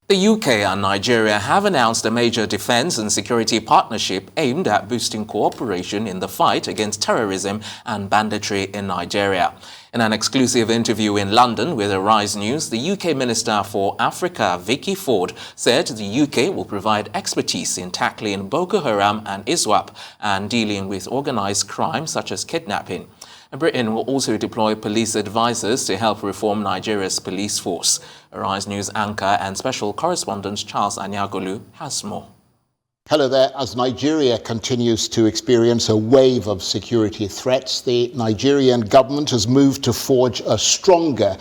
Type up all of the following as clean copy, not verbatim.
The UK and Nigeria have announced a major defense and security partnership aimed at boosting cooperation in the fight against terrorism and banditry in Nigeria. In an exclusive interview in London with Arise News, the UK Minister for Africa, Vicky Ford, said the UK will provide expertise in tackling Boko Haram and ISWAP and dealing with organized crime such as kidnapping. Britain will also deploy police advisors to help reform Nigeria's police force. Arise News anchor and special correspondent Charles Anyagolu has more. Hello there. As Nigeria continues to experience a wave of security threats, the Nigerian government has moved to forge a stronger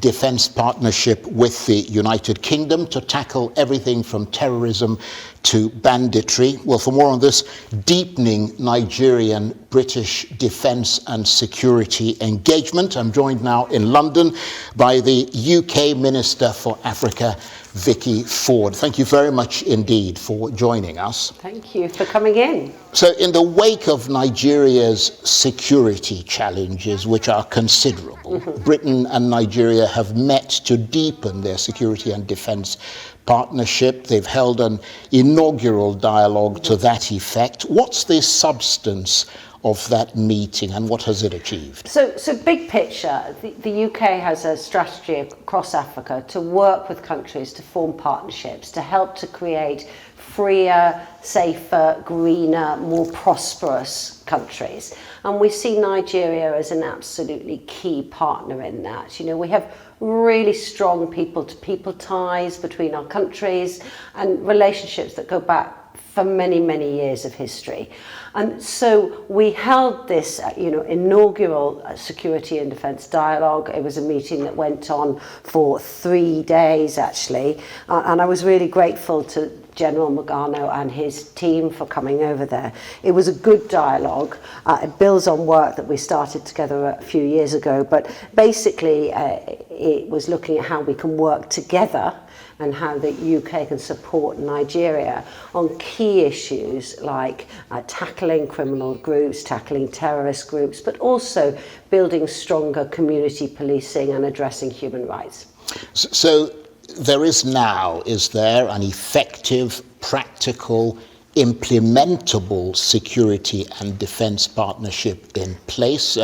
defense partnership with the United Kingdom to tackle everything from terrorism to banditry. Well, for more on this deepening Nigerian-British defense and security engagement, I'm joined now in London by the UK Minister for Africa, Vicky Ford. Thank you very much indeed for joining us. Thank you for coming in. So in the wake of Nigeria's security challenges, which are considerable, Britain and Nigeria have met to deepen their security and defense partnership. They've held an inaugural dialogue to that effect. What's the substance of that meeting and what has it achieved? So big picture, the UK has a strategy across Africa to work with countries to form partnerships, to help to create freer, safer, greener, more prosperous countries. And we see Nigeria as an absolutely key partner in that. You know, we have really strong people-to-people ties between our countries and relationships that go back for many, many years of history. And so we held this, inaugural security and defence dialogue. It was a meeting that went on for 3 days, actually. And I was really grateful to General Magano and his team for coming over there. It was a good dialogue. It builds on work that we started together a few years ago. But basically, it was looking at how we can work together and how the UK can support Nigeria on key issues like tackling criminal groups, tackling terrorist groups, but also building stronger community policing and addressing human rights. So there is there an effective, practical, implementable security and defense partnership in place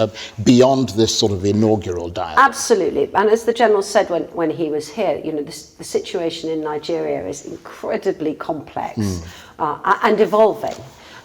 beyond this sort of inaugural dialogue? Absolutely. And as the General said when he was here, the situation in Nigeria is incredibly complex and evolving.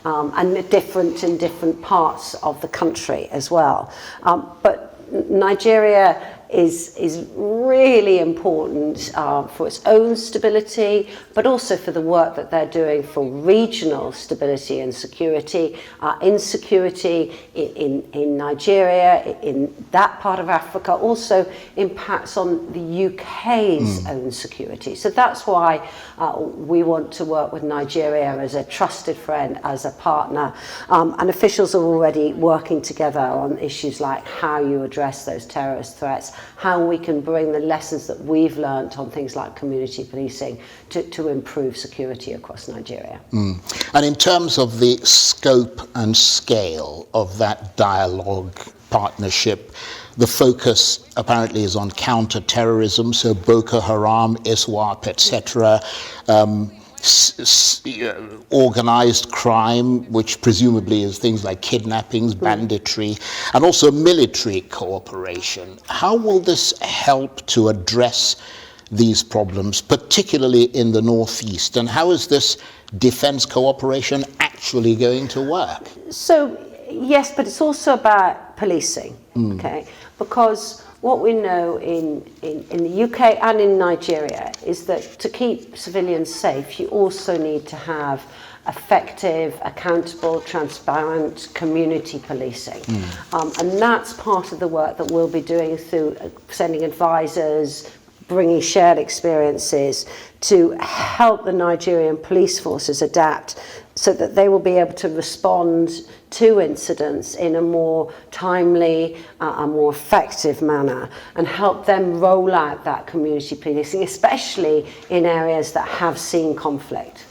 And different in different parts of the country as well. But Nigeria is really important for its own stability, but also for the work that they're doing for regional stability and security. Insecurity in Nigeria, in that part of Africa, also impacts on the UK's own security. So that's why we want to work with Nigeria as a trusted friend, as a partner. And officials are already working together on issues like how you address those terrorist threats, how we can bring the lessons that we've learned on things like community policing to improve security across Nigeria. And in terms of the scope and scale of that dialogue partnership, the focus apparently is on counter-terrorism, so Boko Haram, ISWAP, etc., organized crime, which presumably is things like kidnappings, banditry, and also military cooperation. How will this help to address these problems, particularly in the Northeast? And how is this defense cooperation actually going to work? So, yes, but it's also about policing, okay? Because what we know in the UK and in Nigeria is that to keep civilians safe, you also need to have effective, accountable, transparent community policing. And that's part of the work that we'll be doing through sending advisors, bringing shared experiences to help the Nigerian police forces adapt so that they will be able to respond to incidents in a more timely and more effective manner and help them roll out that community policing, especially in areas that have seen conflict.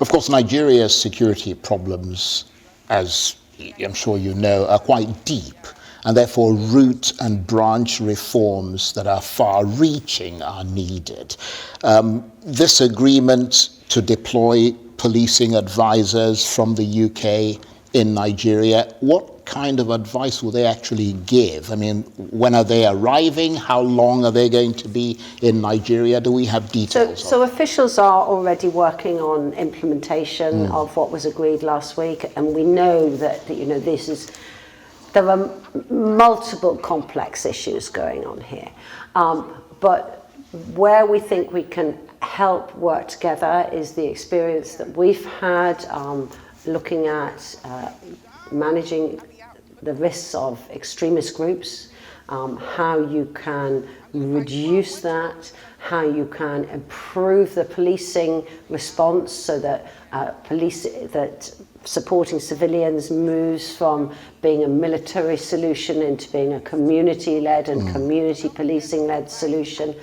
Of course, Nigeria's security problems, as I'm sure you know, are quite deep and therefore root and branch reforms that are far-reaching are needed. This agreement to deploy policing advisors from the UK in Nigeria, what kind of advice will they actually give? I mean, when are they arriving? How long are they going to be in Nigeria? Do we have details? So officials are already working on implementation of what was agreed last week, and we know that there are multiple complex issues going on here. But where we think we can help work together is the experience that we've had looking at managing the risks of extremist groups, how you can reduce that, how you can improve the policing response so that supporting civilians moves from being a military solution into being a community-led and community policing-led solution.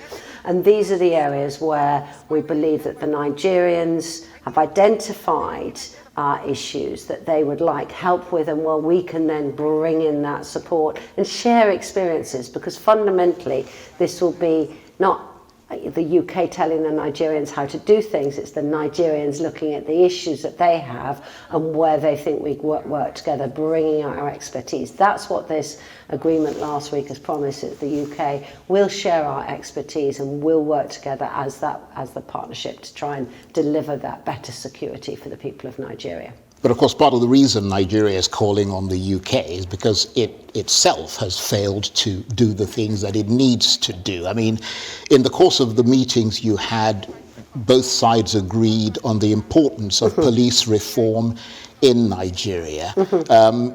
And these are the areas where we believe that the Nigerians have identified issues that they would like help with, and where we can then bring in that support and share experiences, because fundamentally this will be not the UK telling the Nigerians how to do things, it's the Nigerians looking at the issues that they have and where they think we work together, bringing out our expertise. That's what this agreement last week has promised, that the UK will share our expertise and will work together as the partnership to try and deliver that better security for the people of Nigeria. But of course, part of the reason Nigeria is calling on the UK is because it itself has failed to do the things that it needs to do. I mean, in the course of the meetings you had, both sides agreed on the importance of police reform in Nigeria.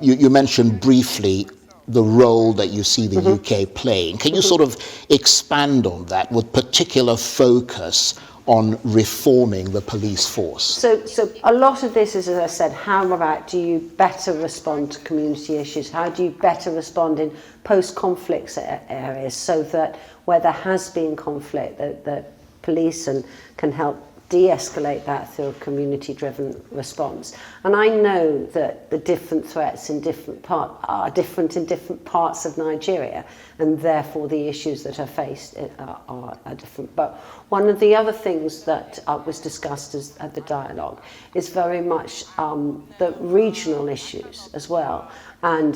You mentioned briefly the role that you see the UK playing. Can you sort of expand on that with particular focus on reforming the police force? So a lot of this is, as I said, how do you better respond to community issues? How do you better respond in post-conflict areas so that where there has been conflict, the police can help de-escalate that through a community-driven response. And I know that the different threats in are different in different parts of Nigeria, and therefore the issues that are faced are different. But one of the other things that was discussed at the dialogue is very much the regional issues as well. And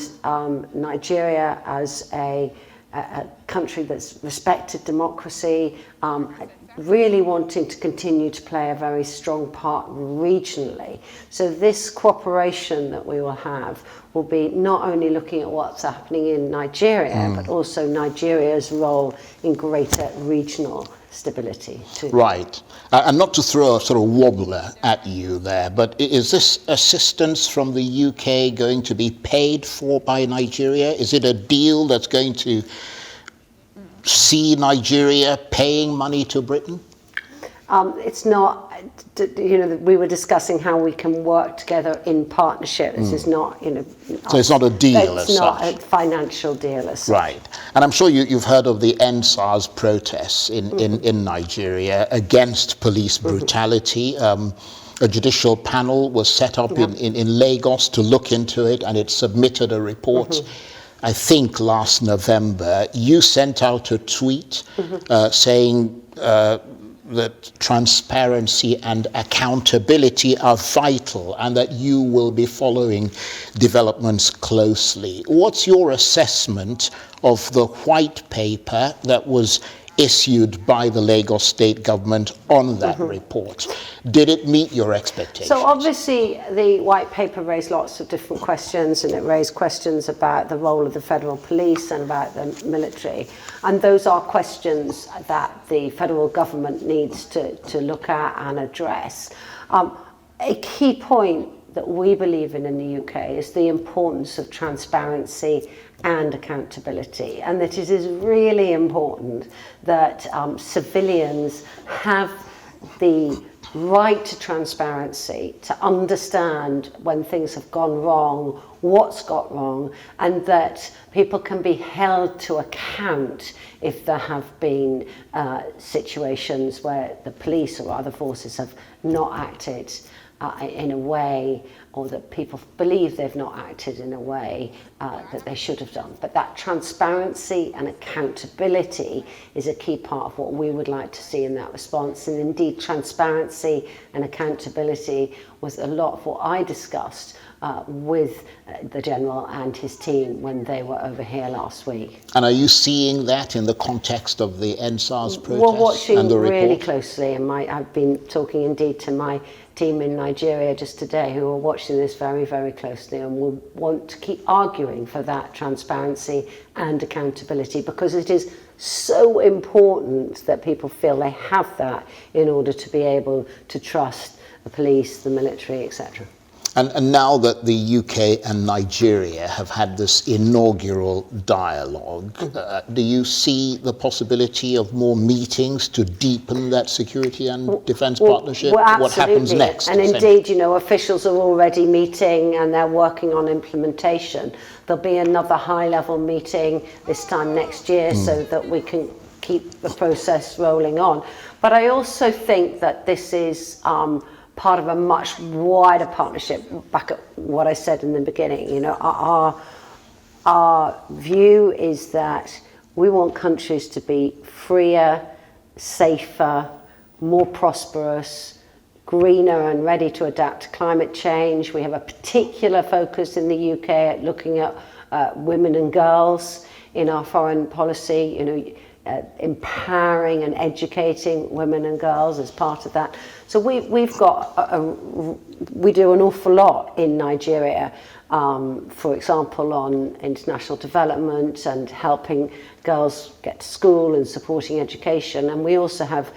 Nigeria as a country that's respected democracy, really wanting to continue to play a very strong part regionally. So this cooperation that we will have will be not only looking at what's happening in Nigeria, but also Nigeria's role in greater regional stability too. Right. And not to throw a sort of wobbler at you there, but is this assistance from the UK going to be paid for by Nigeria? Is it a deal that's going to see Nigeria paying money to Britain? It's not, we were discussing how we can work together in partnership. This is not, So it's not a deal as such? It's not a financial deal as such. Right. And I'm sure you've heard of the EndSARS protests in Nigeria against police brutality. A judicial panel was set up in Lagos to look into it, and it submitted a report. I think last November. You sent out a tweet saying that transparency and accountability are vital and that you will be following developments closely. What's your assessment of the white paper that was issued by the Lagos state government on that report? Did it meet your expectations? So obviously the white paper raised lots of different questions, and it raised questions about the role of the federal police and about the military. And those are questions that the federal government needs to look at and address. A key point that we believe in the UK is the importance of transparency and accountability, and that it is really important that civilians have the right to transparency, to understand when things have gone wrong, what's got wrong, and that people can be held to account if there have been situations where the police or other forces have not acted in a way, or that people believe they've not acted in a way that they should have done. But that transparency and accountability is a key part of what we would like to see in that response. And indeed, transparency and accountability was a lot of what I discussed with the General and his team when they were over here last week. And are you seeing that in the context of the NSAS protests? We're watching and the really report? closely, and I've been talking indeed to my team in Nigeria just today who are watching this very, very closely, and will want to keep arguing for that transparency and accountability, because it is so important that people feel they have that in order to be able to trust the police, the military, etc. And now that the UK and Nigeria have had this inaugural dialogue, do you see the possibility of more meetings to deepen that security and defence partnership? What happens next? And indeed, officials are already meeting and they're working on implementation. There'll be another high-level meeting this time next year so that we can keep the process rolling on. But I also think that this is part of a much wider partnership. Back at what I said in the beginning, our view is that we want countries to be freer, safer, more prosperous, greener and ready to adapt to climate change. We have a particular focus in the UK at looking at women and girls in our foreign policy, empowering and educating women and girls as part of that. So we do an awful lot in Nigeria, for example, on international development and helping girls get to school and supporting education. And we also have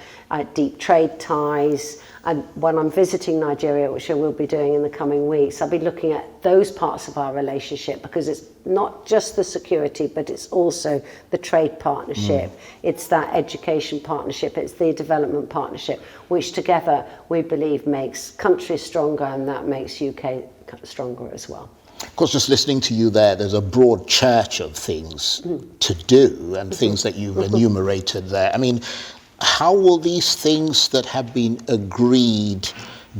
deep trade ties. And when I'm visiting Nigeria, which I will be doing in the coming weeks, I'll be looking at those parts of our relationship, because it's not just the security, but it's also the trade partnership. It's that education partnership, it's the development partnership, which together we believe makes countries stronger, and that makes UK stronger as well. Of course, just listening to you there's a broad church of things to do and things that you've enumerated there. I mean, how will these things that have been agreed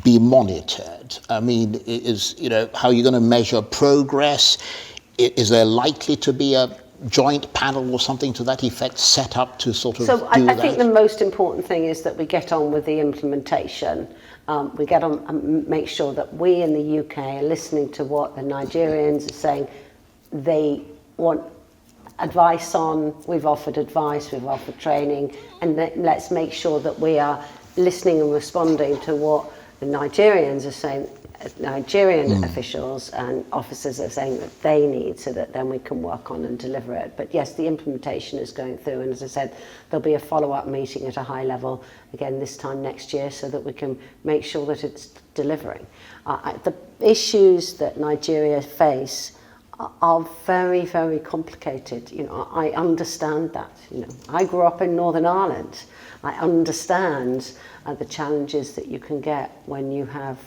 be monitored? I mean, how are you going to measure progress? Is there likely to be a joint panel or something to that effect set up to sort of do that? I think the most important thing is that we get on with the implementation. We get on and make sure that we in the UK are listening to what the Nigerians are saying they want advice on. We've offered advice, we've offered training, and let's make sure that we are listening and responding to what the Nigerians are saying, Nigerian officials and officers are saying that they need, so that then we can work on and deliver it. But yes, the implementation is going through, and as I said, there'll be a follow-up meeting at a high level again this time next year, so that we can make sure that it's delivering. The issues that Nigeria face are very, very complicated. I understand that. I grew up in Northern Ireland. I understand the challenges that you can get when you have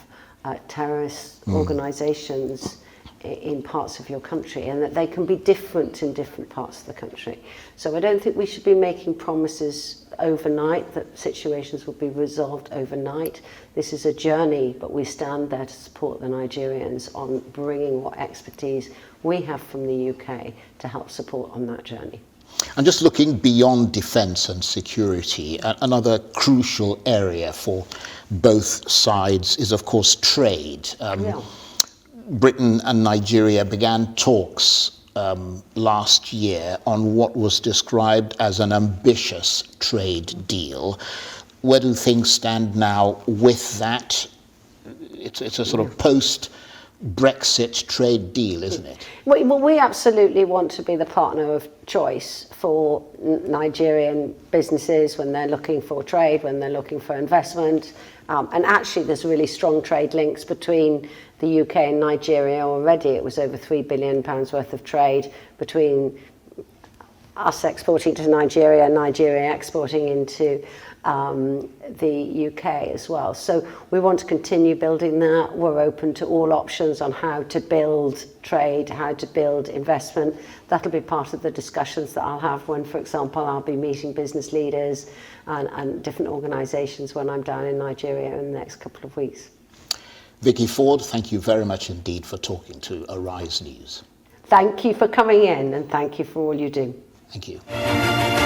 terrorist organisations in parts of your country, and that they can be different in different parts of the country. So I don't think we should be making promises overnight that situations will be resolved overnight. This is a journey, but we stand there to support the Nigerians on bringing what expertise we have from the UK to help support on that journey. And just looking beyond defence and security, another crucial area for both sides is, of course, trade. Britain and Nigeria began talks last year on what was described as an ambitious trade deal. Where do things stand now with that? It's a sort of post-Brexit trade deal, isn't it? Well, we absolutely want to be the partner of choice for Nigerian businesses when they're looking for trade, when they're looking for investment. And actually, there's really strong trade links between the UK and Nigeria already. It was over £3 billion worth of trade between us exporting to Nigeria and Nigeria exporting into the UK as well. So we want to continue building that. We're open to all options on how to build trade, how to build investment. That'll be part of the discussions that I'll have when, for example, I'll be meeting business leaders and different organisations when I'm down in Nigeria in the next couple of weeks. Vicky Ford, thank you very much indeed for talking to Arise News. Thank you for coming in, and thank you for all you do. Thank you.